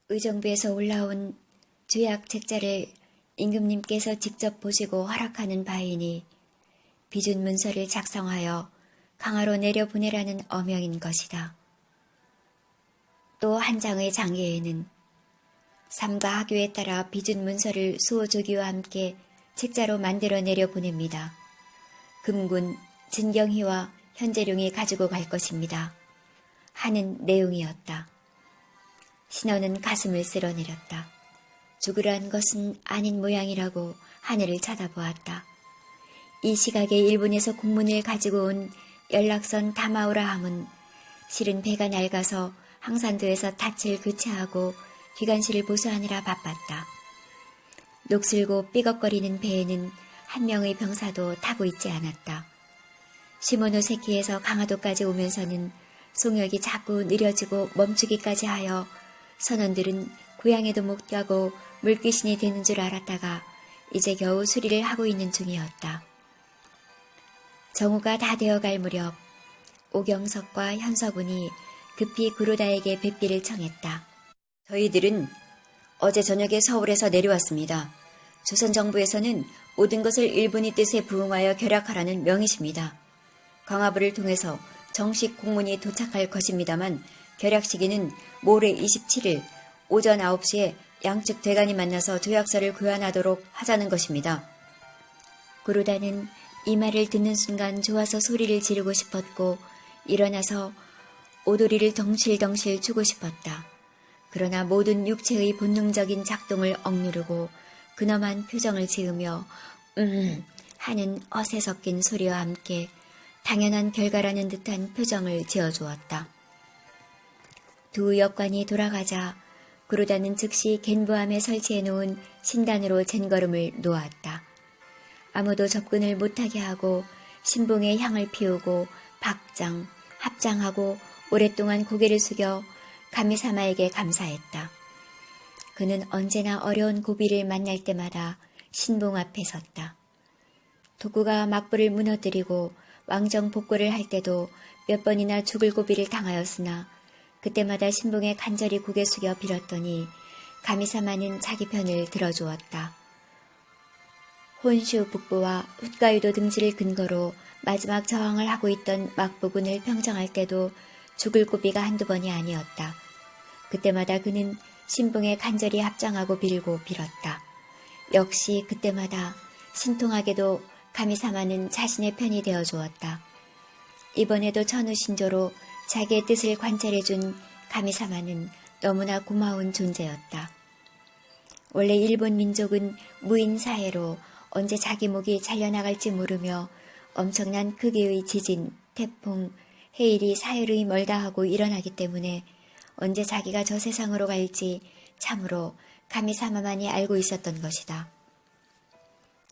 의정부에서 올라온 조약 책자를 임금님께서 직접 보시고 허락하는 바이니 비준 문서를 작성하여 강화로 내려보내라는 어명인 것이다. 또 한 장의 장계에는 삼가 하교에 따라 비준 문서를 수호조기와 함께 책자로 만들어 내려보냅니다. 금군, 진경희와 현재룡이 가지고 갈 것입니다. 하는 내용이었다. 신원은 가슴을 쓸어내렸다. 죽으란 것은 아닌 모양이라고 하늘을 쳐다보았다. 이 시각에 일본에서 공문을 가지고 온 연락선 다마오라 함은 실은 배가 낡아서 항산도에서 닻을 교체하고 기관실을 보수하느라 바빴다. 녹슬고 삐걱거리는 배에는 한 명의 병사도 타고 있지 않았다. 시모노세키에서 강화도까지 오면서는 송역이 자꾸 느려지고 멈추기까지 하여 선원들은 고향에도 못 가고 물귀신이 되는 줄 알았다가 이제 겨우 수리를 하고 있는 중이었다. 정오가 다 되어갈 무렵 오경석과 현석운이 급히 구로다에게 뵙기를 청했다. 저희들은 어제 저녁에 서울에서 내려왔습니다. 조선 정부에서는 모든 것을 일본의 뜻에 부응하여 결약하라는 명이십니다. 광화부를 통해서 정식 공문이 도착할 것입니다만 결약 시기는 모레 27일 오전 9시에 양측 대간이 만나서 조약서를 교환하도록 하자는 것입니다. 구로다는 이 말을 듣는 순간 좋아서 소리를 지르고 싶었고 일어나서 오도리를 덩실덩실 추고 싶었다. 그러나 모든 육체의 본능적인 작동을 억누르고 근엄한 표정을 지으며 하는 어세 섞인 소리와 함께 당연한 결과라는 듯한 표정을 지어주었다. 두 역관이 돌아가자 구로다는 즉시 갠부함에 설치해놓은 신단으로 젠걸음을 놓았다. 아무도 접근을 못하게 하고 신봉에 향을 피우고 박장, 합장하고 오랫동안 고개를 숙여 가미사마에게 감사했다. 그는 언제나 어려운 고비를 만날 때마다 신봉 앞에 섰다. 독구가 막부를 무너뜨리고 왕정 복고를 할 때도 몇 번이나 죽을 고비를 당하였으나 그때마다 신봉에 간절히 고개 숙여 빌었더니 가미사마는 자기 편을 들어주었다. 혼슈 북부와 훗가유도 등지를 근거로 마지막 저항을 하고 있던 막부군을 평정할 때도 죽을 고비가 한두 번이 아니었다. 그때마다 그는 신봉에 간절히 합장하고 빌고 빌었다. 역시 그때마다 신통하게도 가미사마는 자신의 편이 되어 주었다. 이번에도 천우신조로 자기의 뜻을 관찰해준 가미사마는 너무나 고마운 존재였다. 원래 일본 민족은 무인사회로 언제 자기 목이 잘려나갈지 모르며 엄청난 크기의 지진, 태풍, 해일이 사흘의 멀다 하고 일어나기 때문에 언제 자기가 저 세상으로 갈지 참으로 가미사마만이 알고 있었던 것이다.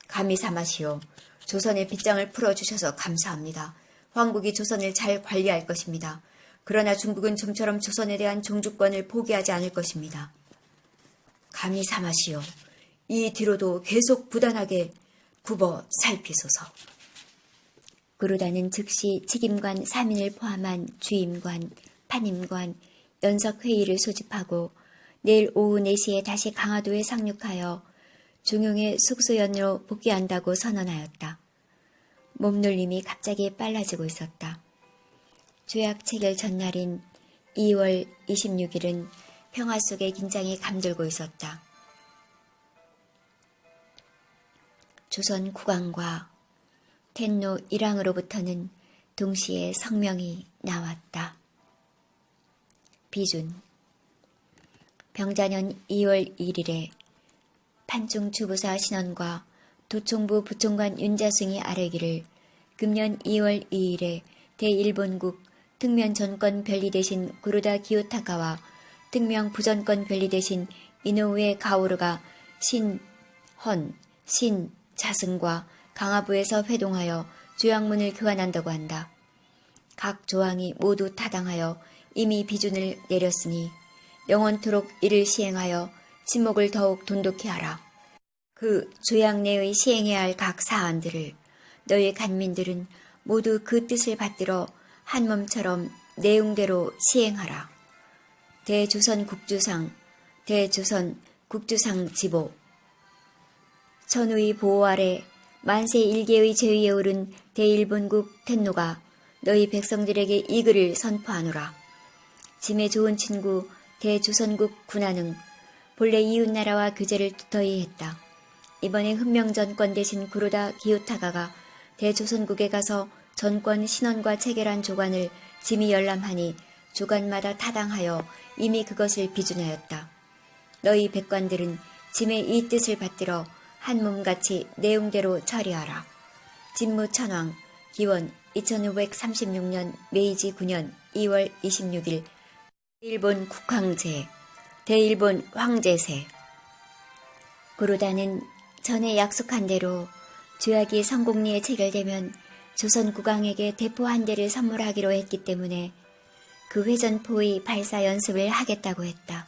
가미사마시오. 조선의 빗장을 풀어주셔서 감사합니다. 황국이 조선을 잘 관리할 것입니다. 그러나 중국은 좀처럼 조선에 대한 종주권을 포기하지 않을 것입니다. 가미사마시오. 이 뒤로도 계속 부단하게 굽어 살피소서. 구로다는 즉시 직임관 3인을 포함한 주임관, 판임관, 연석회의를 소집하고 내일 오후 4시에 다시 강화도에 상륙하여 중용의 숙소연으로 복귀한다고 선언하였다. 몸놀림이 갑자기 빨라지고 있었다. 조약 체결 전날인 2월 26일은 평화 속의 긴장이 감돌고 있었다. 조선 국왕과 텐노 일왕으로부터는 동시에 성명이 나왔다. 비준 병자년 2월 1일에 판중 주부사 신원과 도총부 부총관 윤자승이 아뢰기를 금년 2월 2일에 대일본국 특면 전권 별리 대신 구로다 기요타카와 특명 부전권 별리 대신 이노우에 가오르가 신헌, 신자승과 강화부에서 회동하여 조약문을 교환한다고 한다. 각 조항이 모두 타당하여 이미 비준을 내렸으니 영원토록 이를 시행하여 침묵을 더욱 돈독히 하라. 그 조약 내의 시행해야 할 각 사안들을 너희 간민들은 모두 그 뜻을 받들어 한몸처럼 내용대로 시행하라. 대조선 국주상 대조선 국주상 지보. 천우의 보호 아래 만세 일개의 제위에 오른 대일본국 텐노가 너희 백성들에게 이 글을 선포하노라. 짐에 좋은 친구 대조선국 군하능 본래 이웃나라와 교제를 두터이 했다. 이번에 흠명전권 대신 구로다 기요타가가 대조선국에 가서 전권 신원과 체결한 조관을 짐이 열람하니 조관마다 타당하여 이미 그것을 비준하였다. 너희 백관들은 짐의 이 뜻을 받들어 한 몸같이 내용대로 처리하라. 진무 천왕 기원 2536년 메이지 9년 2월 26일 일본 국황제 대일본 황제세. 구로다는 전에 약속한 대로 조약이 성공리에 체결되면 조선 국왕에게 대포 한 대를 선물하기로 했기 때문에 그 회전포의 발사 연습을 하겠다고 했다.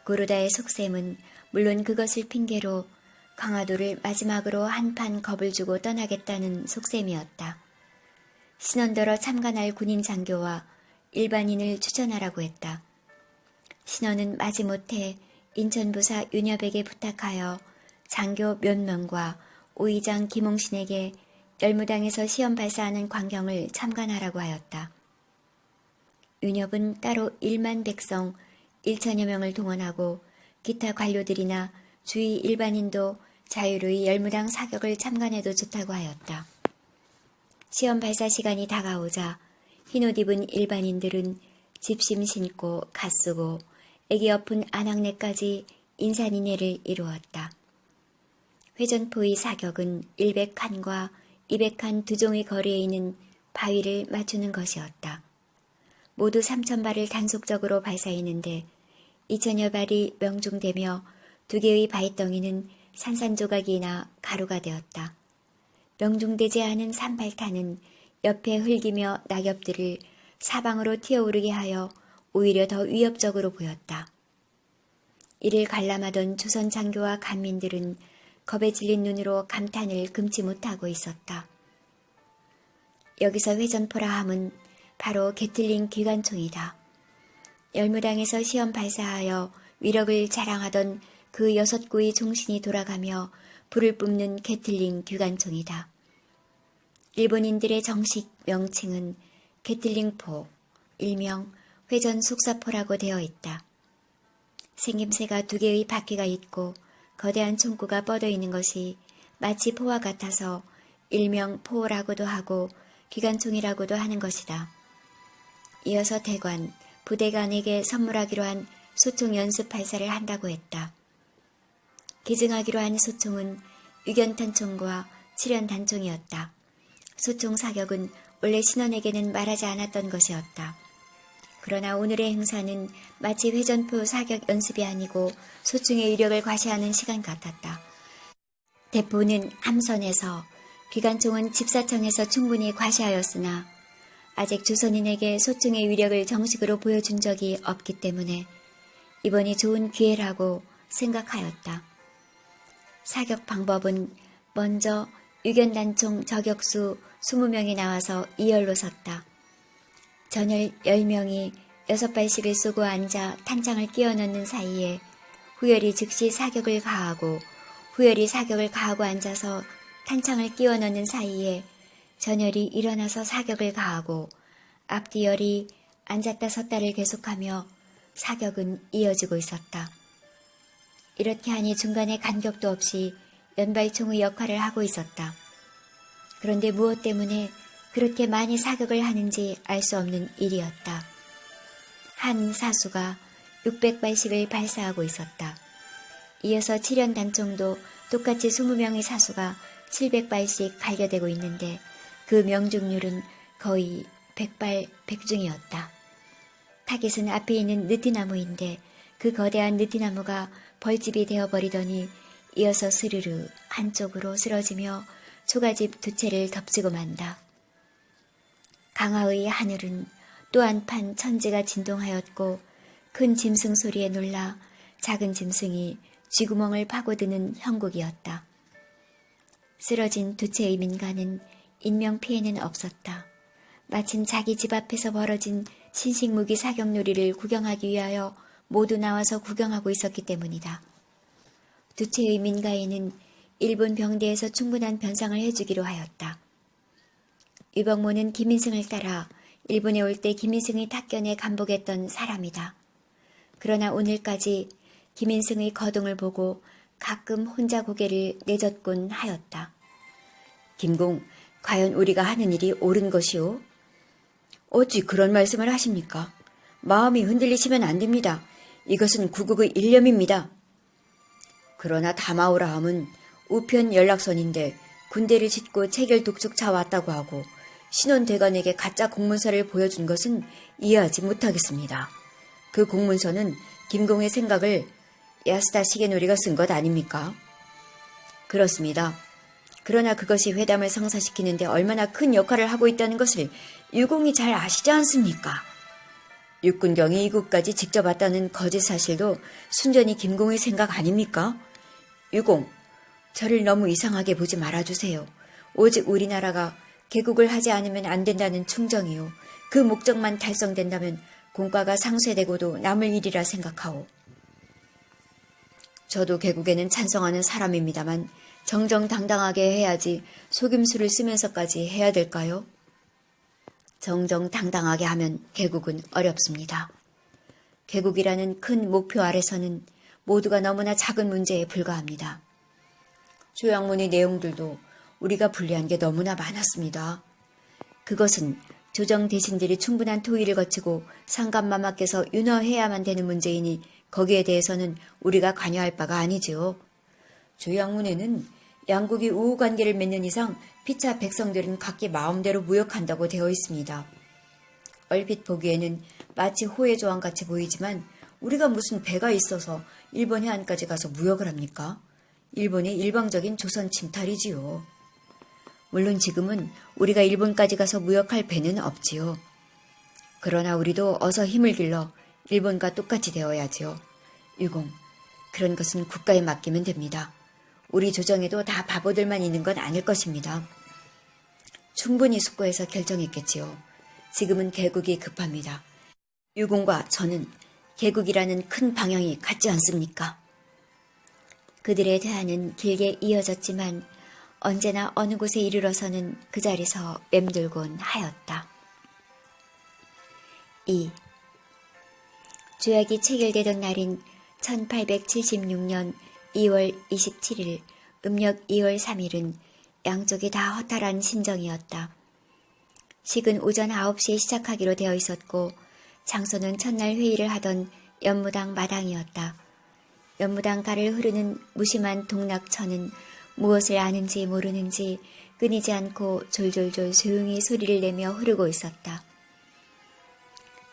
구로다의 속셈은 물론 그것을 핑계로 강화도를 마지막으로 한판 겁을 주고 떠나겠다는 속셈이었다. 신원더러 참관할 군인 장교와 일반인을 추천하라고 했다. 신원은 마지못해 인천부사 윤여백에 부탁하여 장교 몇 명과 오의장 김홍신에게 열무당에서 시험 발사하는 광경을 참관하라고 하였다. 윤엽은 따로 1만 백성 1천여 명을 동원하고 기타 관료들이나 주위 일반인도 자유로이 열무당 사격을 참관해도 좋다고 하였다. 시험 발사 시간이 다가오자 흰옷 입은 일반인들은 집심 신고 갓 쓰고 애기 엎은 안악내까지 인산인해를 이루었다. 회전포의 사격은 100칸과 200칸 두 종의 거리에 있는 바위를 맞추는 것이었다. 모두 3,000발을 단속적으로 발사했는데 2,000여 발이 명중되며 두 개의 바위덩이는 산산조각이나 가루가 되었다. 명중되지 않은 산발탄은 옆에 흙이며 낙엽들을 사방으로 튀어오르게 하여 오히려 더 위협적으로 보였다. 이를 관람하던 조선 장교와 간민들은 겁에 질린 눈으로 감탄을 금치 못하고 있었다. 여기서 회전포라 함은 바로 게틀링 기관총이다. 열무당에서 시험 발사하여 위력을 자랑하던 그 6구의 종신이 돌아가며 불을 뿜는 게틀링 기관총이다. 일본인들의 정식 명칭은 게틀링포, 일명 회전 속사포라고 되어 있다. 생김새가 두 개의 바퀴가 있고 거대한 총구가 뻗어 있는 것이 마치 포와 같아서 일명 포라고도 하고 기관총이라고도 하는 것이다. 이어서 대관, 부대관에게 선물하기로 한 소총 연습 발사를 한다고 했다. 기증하기로 한 소총은 유견탄총과 칠연단총이었다. 소총 사격은 원래 신원에게는 말하지 않았던 것이었다. 그러나 오늘의 행사는 마치 회전포 사격 연습이 아니고 소총의 위력을 과시하는 시간 같았다. 대포는 함선에서, 기관총은 집사청에서 충분히 과시하였으나 아직 조선인에게 소총의 위력을 정식으로 보여준 적이 없기 때문에 이번이 좋은 기회라고 생각하였다. 사격 방법은 먼저 유견단총 저격수 20명이 나와서 2열로 섰다. 전열 10명이 6발씩을 쏘고 앉아 탄창을 끼워 넣는 사이에 후열이 즉시 사격을 가하고 후열이 사격을 가하고 앉아서 탄창을 끼워 넣는 사이에 전열이 일어나서 사격을 가하고 앞뒤 열이 앉았다 섰다를 계속하며 사격은 이어지고 있었다. 이렇게 하니 중간에 간격도 없이 연발총의 역할을 하고 있었다. 그런데 무엇 때문에 그렇게 많이 사격을 하는지 알 수 없는 일이었다. 한 사수가 600발씩을 발사하고 있었다. 이어서 7연단총도 똑같이 20명의 사수가 700발씩 발겨대고 있는데 그 명중률은 거의 100발 100중이었다. 타깃은 앞에 있는 느티나무인데 그 거대한 느티나무가 벌집이 되어버리더니 이어서 스르르 한쪽으로 쓰러지며 초가집 두 채를 덮치고 만다. 강화의 하늘은 또 한 판 천지가 진동하였고 큰 짐승 소리에 놀라 작은 짐승이 쥐구멍을 파고드는 형국이었다. 쓰러진 두 채의 민가는 인명피해는 없었다. 마침 자기 집 앞에서 벌어진 신식무기 사격놀이를 구경하기 위하여 모두 나와서 구경하고 있었기 때문이다. 두 채의 민가에는 일본 병대에서 충분한 변상을 해주기로 하였다. 유병모는 김인승을 따라 일본에 올 때 김인승의 탁견에 감복했던 사람이다. 그러나 오늘까지 김인승의 거동을 보고 가끔 혼자 고개를 내젓곤 하였다. 김공, 과연 우리가 하는 일이 옳은 것이오? 어찌 그런 말씀을 하십니까? 마음이 흔들리시면 안 됩니다. 이것은 구국의 일념입니다. 그러나 다마오라 함은 우편 연락선인데 군대를 짓고 체결 독촉차 왔다고 하고 신원대관에게 가짜 공문서를 보여준 것은 이해하지 못하겠습니다. 그 공문서는 김공의 생각을 야스다 시게노리가 쓴 것 아닙니까? 그렇습니다. 그러나 그것이 회담을 성사시키는데 얼마나 큰 역할을 하고 있다는 것을 유공이 잘 아시지 않습니까? 육군경이 이곳까지 직접 왔다는 거짓 사실도 순전히 김공의 생각 아닙니까? 유공, 저를 너무 이상하게 보지 말아주세요. 오직 우리나라가 개국을 하지 않으면 안 된다는 충정이요. 그 목적만 달성된다면 공과가 상쇄되고도 남을 일이라 생각하오. 저도 개국에는 찬성하는 사람입니다만 정정당당하게 해야지 속임수를 쓰면서까지 해야 될까요? 정정당당하게 하면 개국은 어렵습니다. 개국이라는 큰 목표 아래서는 모두가 너무나 작은 문제에 불과합니다. 조약문의 내용들도 우리가 불리한 게 너무나 많았습니다. 그것은 조정 대신들이 충분한 토의를 거치고 상감마마께서 윤허해야만 되는 문제이니 거기에 대해서는 우리가 관여할 바가 아니지요. 조약문에는 양국이 우호관계를 맺는 이상 피차 백성들은 각기 마음대로 무역한다고 되어 있습니다. 얼핏 보기에는 마치 호의 조항같이 보이지만 우리가 무슨 배가 있어서 일본 해안까지 가서 무역을 합니까? 일본의 일방적인 조선 침탈이지요. 물론 지금은 우리가 일본까지 가서 무역할 배는 없지요. 그러나 우리도 어서 힘을 길러 일본과 똑같이 되어야지요. 유공, 그런 것은 국가에 맡기면 됩니다. 우리 조정에도 다 바보들만 있는 건 아닐 것입니다. 충분히 숙고해서 결정했겠지요. 지금은 개국이 급합니다. 유공과 저는 개국이라는 큰 방향이 같지 않습니까? 그들의 대화는 길게 이어졌지만 언제나 어느 곳에 이르러서는 그 자리서 맴돌곤 하였다. 2. 조약이 체결되던 날인 1876년 2월 27일, 음력 2월 3일은 양쪽이 다 허탈한 심정이었다. 식은 오전 9시에 시작하기로 되어 있었고 장소는 첫날 회의를 하던 연무당 마당이었다. 연무당가를 흐르는 무심한 동락천은 무엇을 아는지 모르는지 끊이지 않고 졸졸졸 조용히 소리를 내며 흐르고 있었다.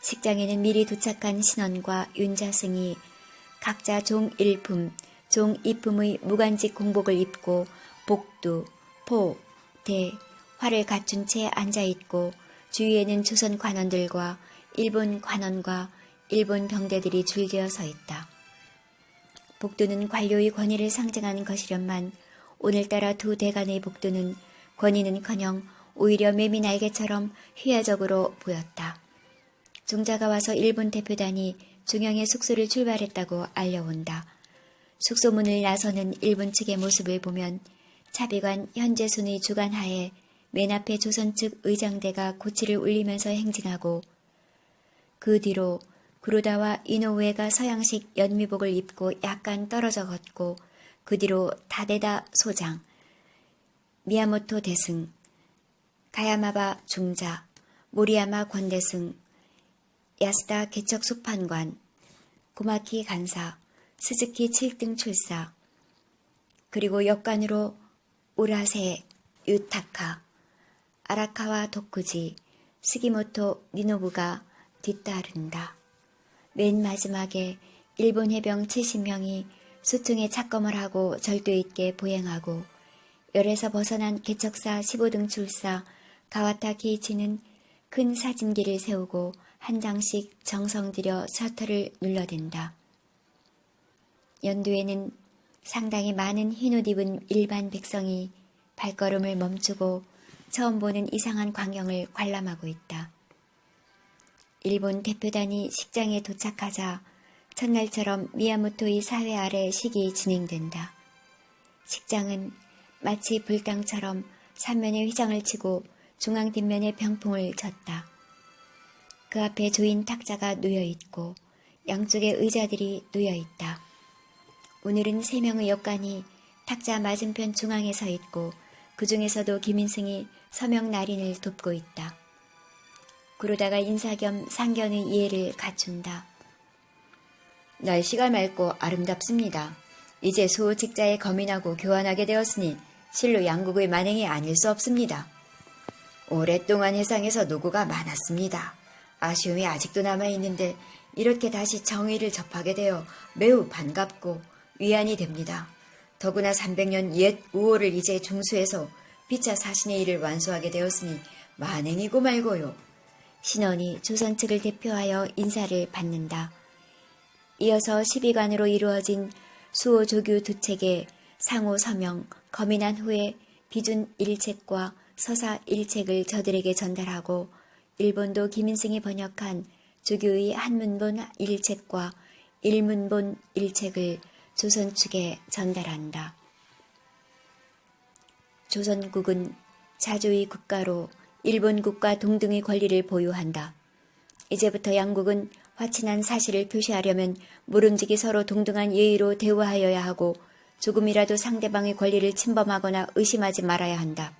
식장에는 미리 도착한 신원과 윤자승이 각자 종 1품, 종 2품의 무관직 공복을 입고 복두, 포, 대, 활을 갖춘 채 앉아있고 주위에는 조선 관원들과 일본 관원과 일본 병대들이 줄지어 서 있다. 복두는 관료의 권위를 상징하는 것이련만 오늘따라 두 대간의 복두는 권위는커녕 오히려 매미 날개처럼 희화적으로 보였다. 종자가 와서 일본 대표단이 중영의 숙소를 출발했다고 알려온다. 숙소문을 나서는 일본 측의 모습을 보면 차비관 현재순의 주관하에 맨 앞에 조선 측 의장대가 고치를 울리면서 행진하고 그 뒤로 구로다와 이노우에가 서양식 연미복을 입고 약간 떨어져 걷고 그 뒤로 다데다 소장, 미야모토 대승, 가야마바 중자, 모리야마 권대승, 야스다 개척 소판관, 고마키 간사, 스즈키 7등 출사, 그리고 역관으로 우라세, 유타카, 아라카와 도쿠지, 스기모토 니노부가 뒤따른다. 맨 마지막에 일본 해병 70명이 수층에 착검을 하고 절도 있게 보행하고 열에서 벗어난 개척사 15등 출사 가와타 키이치는 큰 사진기를 세우고 한 장씩 정성 들여 셔터를 눌러댄다. 연두에는 상당히 많은 흰옷 입은 일반 백성이 발걸음을 멈추고 처음 보는 이상한 광경을 관람하고 있다. 일본 대표단이 식장에 도착하자 첫날처럼 미야모토의 사회 아래 식이 진행된다. 식장은 마치 불당처럼 삼면에 휘장을 치고 중앙 뒷면에 병풍을 쳤다. 그 앞에 조인 탁자가 놓여있고 양쪽에 의자들이 놓여있다. 오늘은 3명의 역관이 탁자 맞은편 중앙에 서 있고 그 중에서도 김인승이 서명 날인을 돕고 있다. 그러다가 인사 겸 상견의 이해를 갖춘다. 날씨가 맑고 아름답습니다. 이제 수호 책자에 거민하고 교환하게 되었으니 실로 양국의 만행이 아닐 수 없습니다. 오랫동안 해상에서 노고가 많았습니다. 아쉬움이 아직도 남아있는데 이렇게 다시 정의를 접하게 되어 매우 반갑고 위안이 됩니다. 더구나 300년 옛 우호를 이제 중수해서 피차 사신의 일을 완수하게 되었으니 만행이고 말고요. 신원이 조선 측을 대표하여 인사를 받는다. 이어서 12관으로 이루어진 수호 조규 2책에 상호 서명, 거민한 후에 비준 1책과 서사 1책을 저들에게 전달하고 일본도 김인승이 번역한 조규의 한문본 1책과 일문본 1책을 조선 측에 전달한다. 조선국은 자주의 국가로 일본국과 동등의 권리를 보유한다. 이제부터 양국은 화친한 사실을 표시하려면 모름지기 서로 동등한 예의로 대우하여야 하고 조금이라도 상대방의 권리를 침범하거나 의심하지 말아야 한다.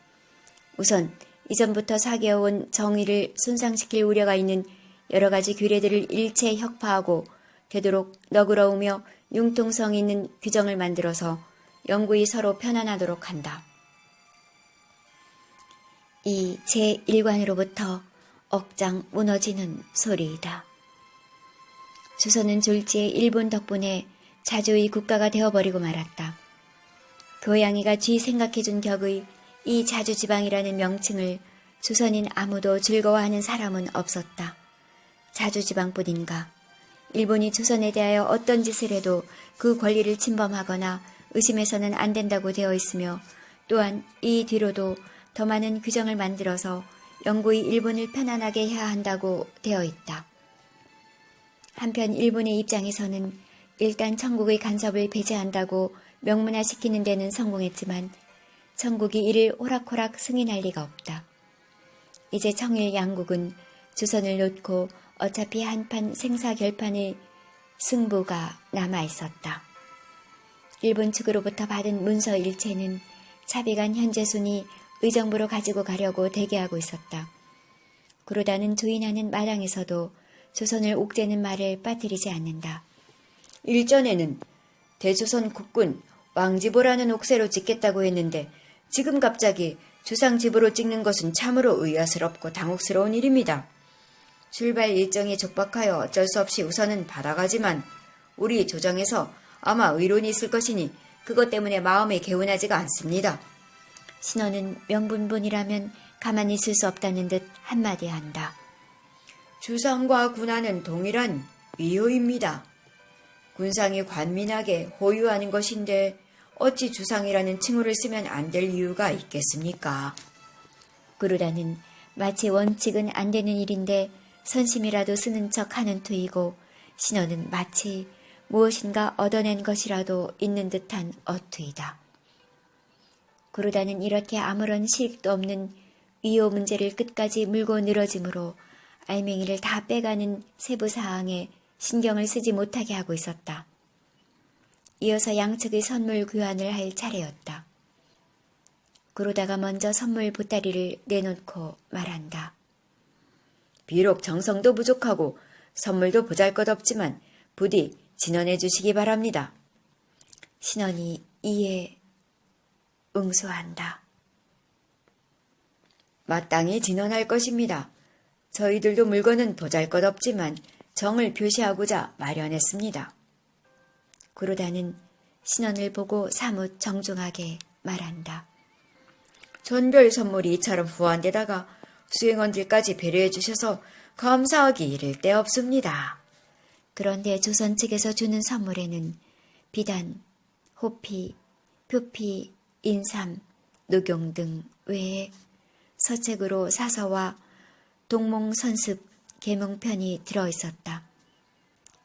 우선 이전부터 사개어온 정의를 손상시킬 우려가 있는 여러 가지 규례들을 일체 혁파하고 되도록 너그러우며 융통성 있는 규정을 만들어서 영구히 서로 편안하도록 한다. 이 제1관으로부터 억장 무너지는 소리이다. 조선은 졸지에 일본 덕분에 자주의 국가가 되어버리고 말았다. 교양이가 뒤 생각해준 격의 이 자주지방이라는 명칭을 조선인 아무도 즐거워하는 사람은 없었다. 자주지방뿐인가. 일본이 조선에 대하여 어떤 짓을 해도 그 권리를 침범하거나 의심해서는 안 된다고 되어 있으며 또한 이 뒤로도 더 많은 규정을 만들어서 영구히 일본을 편안하게 해야 한다고 되어 있다. 한편 일본의 입장에서는 일단 청국의 간섭을 배제한다고 명문화시키는 데는 성공했지만 청국이 이를 호락호락 승인할 리가 없다. 이제 청일 양국은 조선을 놓고 어차피 한판 생사결판의 승부가 남아있었다. 일본 측으로부터 받은 문서 일체는 차비간 현재순이 의정부로 가지고 가려고 대기하고 있었다. 그러다는 조인하는 마당에서도 조선을 옥죄는 말을 빠뜨리지 않는다. 일전에는 대조선 국군 왕지보라는 옥새로 짓겠다고 했는데 지금 갑자기 주상집으로 찍는 것은 참으로 의아스럽고 당혹스러운 일입니다. 출발 일정이 촉박하여 어쩔 수 없이 우선은 받아가지만 우리 조정에서 아마 의론이 있을 것이니 그것 때문에 마음이 개운하지가 않습니다. 신원은 명분분이라면 가만히 있을 수 없다는 듯 한마디 한다. 주상과 군하는 동일한 위호입니다. 군상이 관민하게 호유하는 것인데 어찌 주상이라는 칭호를 쓰면 안 될 이유가 있겠습니까? 그러다는 마치 원칙은 안 되는 일인데 선심이라도 쓰는 척 하는 투이고 신원은 마치 무엇인가 얻어낸 것이라도 있는 듯한 어투이다. 그러다는 이렇게 아무런 실익도 없는 위호 문제를 끝까지 물고 늘어짐으로 알맹이를 다 빼가는 세부 사항에 신경을 쓰지 못하게 하고 있었다. 이어서 양측의 선물 교환을 할 차례였다. 그러다가 먼저 선물 보따리를 내놓고 말한다. 비록 정성도 부족하고 선물도 보잘것없지만 부디 진언해 주시기 바랍니다. 신원이 이에 응수한다. 마땅히 진언할 것입니다. 저희들도 물건은 보잘것없지만 정을 표시하고자 마련했습니다. 그러다는 신원을 보고 사뭇 정중하게 말한다. 전별 선물이 이처럼 후한데다가 수행원들까지 배려해 주셔서 감사하기 이를 데 없습니다. 그런데 조선 측에서 주는 선물에는 비단, 호피, 표피, 인삼, 녹용 등 외에 서책으로 사서와 동몽선습 계몽편이 들어있었다.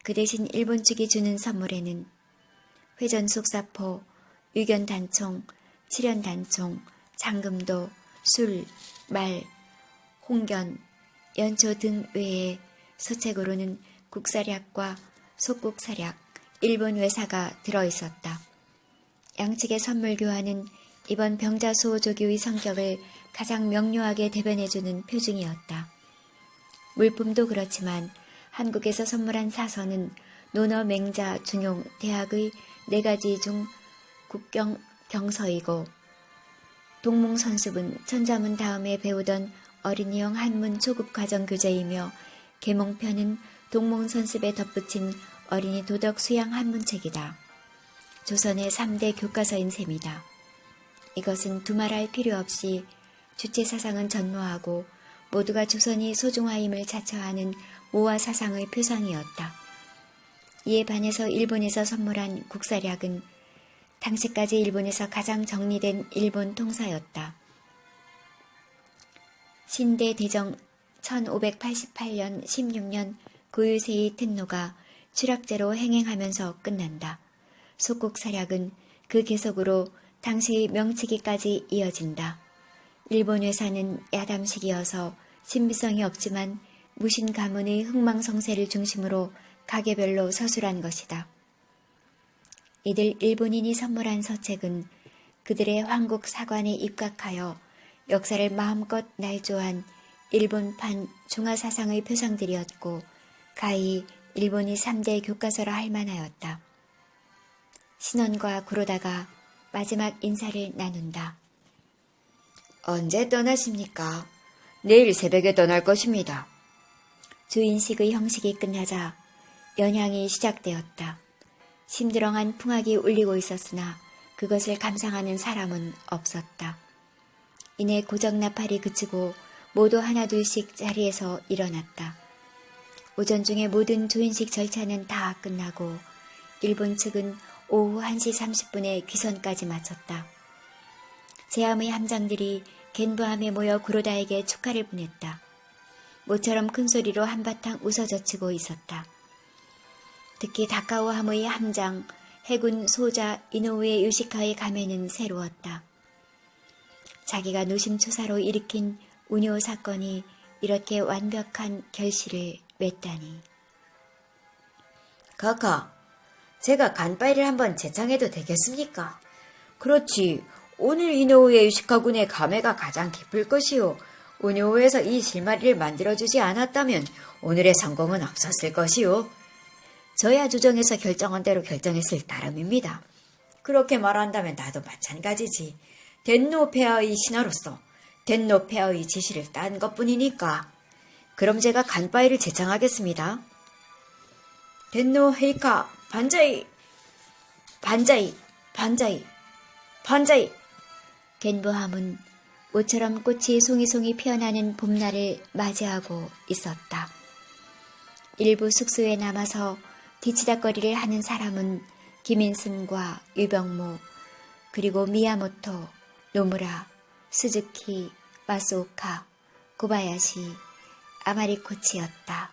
그 대신 일본 측이 주는 선물에는 회전 속사포, 유견 단총, 칠연 단총, 장금도, 술, 말, 홍견, 연초 등 외에 서책으로는 국사략과 속국사략, 일본 외사가 들어있었다. 양측의 선물 교환은 이번 병자수호조교의 성격을 가장 명료하게 대변해주는 표징이었다. 물품도 그렇지만 한국에서 선물한 사서는 논어, 맹자, 중용, 대학의 4가지 중 국경 경서이고 동몽선습은 천자문 다음에 배우던 어린이용 한문 초급 과정 교재이며 계몽편은 동몽선습에 덧붙인 어린이 도덕 수양 한문책이다. 조선의 3대 교과서인 셈이다. 이것은 두말할 필요 없이 주체 사상은 전무하고 모두가 조선이 소중하임을 자처하는 모화 사상의 표상이었다. 이에 반해서 일본에서 선물한 국사략은 당시까지 일본에서 가장 정리된 일본 통사였다. 신대 대정 1588년 16년 고유세의 텐노가 추락제로 행행하면서 끝난다. 속국사략은 그 계속으로 당시의 명치기까지 이어진다. 일본 회사는 야담식이어서 신비성이 없지만 무신 가문의 흥망성쇠를 중심으로 가게별로 서술한 것이다. 이들 일본인이 선물한 서책은 그들의 황국 사관에 입각하여 역사를 마음껏 날조한 일본판 중화사상의 표상들이었고 가히 일본이 3대 교과서라 할 만하였다. 신원과 구로다가 마지막 인사를 나눈다. 언제 떠나십니까? 내일 새벽에 떠날 것입니다. 주인식의 형식이 끝나자 연향이 시작되었다. 심드렁한 풍악이 울리고 있었으나 그것을 감상하는 사람은 없었다. 이내 고정나팔이 그치고 모두 하나둘씩 자리에서 일어났다. 오전 중에 모든 조인식 절차는 다 끝나고 일본 측은 오후 1시 30분에 귀선까지 마쳤다. 제함의 함장들이 겐부함에 모여 구로다에게 축하를 보냈다. 모처럼 큰 소리로 한바탕 웃어젖히고 있었다. 특히 다카오함의 함장, 해군 소자 이노우의 요시카의 감회는 새로웠다. 자기가 노심초사로 일으킨 운요 사건이 이렇게 완벽한 결실을 맺다니. 카카, 제가 간파이를 한번 제창해도 되겠습니까? 그렇지. 오늘 이노우의 유시카군의 감회가 가장 깊을 것이요. 운요우에서 이 실마리를 만들어주지 않았다면 오늘의 성공은 없었을 것이요. 저야 조정에서 결정한 대로 결정했을 따름입니다. 그렇게 말한다면 나도 마찬가지지. 덴노페아의 신하로서 덴노페아의 지시를 딴 것뿐이니까. 그럼 제가 간파이를 제창하겠습니다. 덴노 헤이카 반자이 반자이 반자이 반자이. 겐부함은 모처럼 꽃이 송이송이 피어나는 봄날을 맞이하고 있었다. 일부 숙소에 남아서 뒤치다거리를 하는 사람은 김인승과 유병모, 그리고 미야모토, 노무라, 스즈키, 마스오카, 고바야시, 아마리코치였다.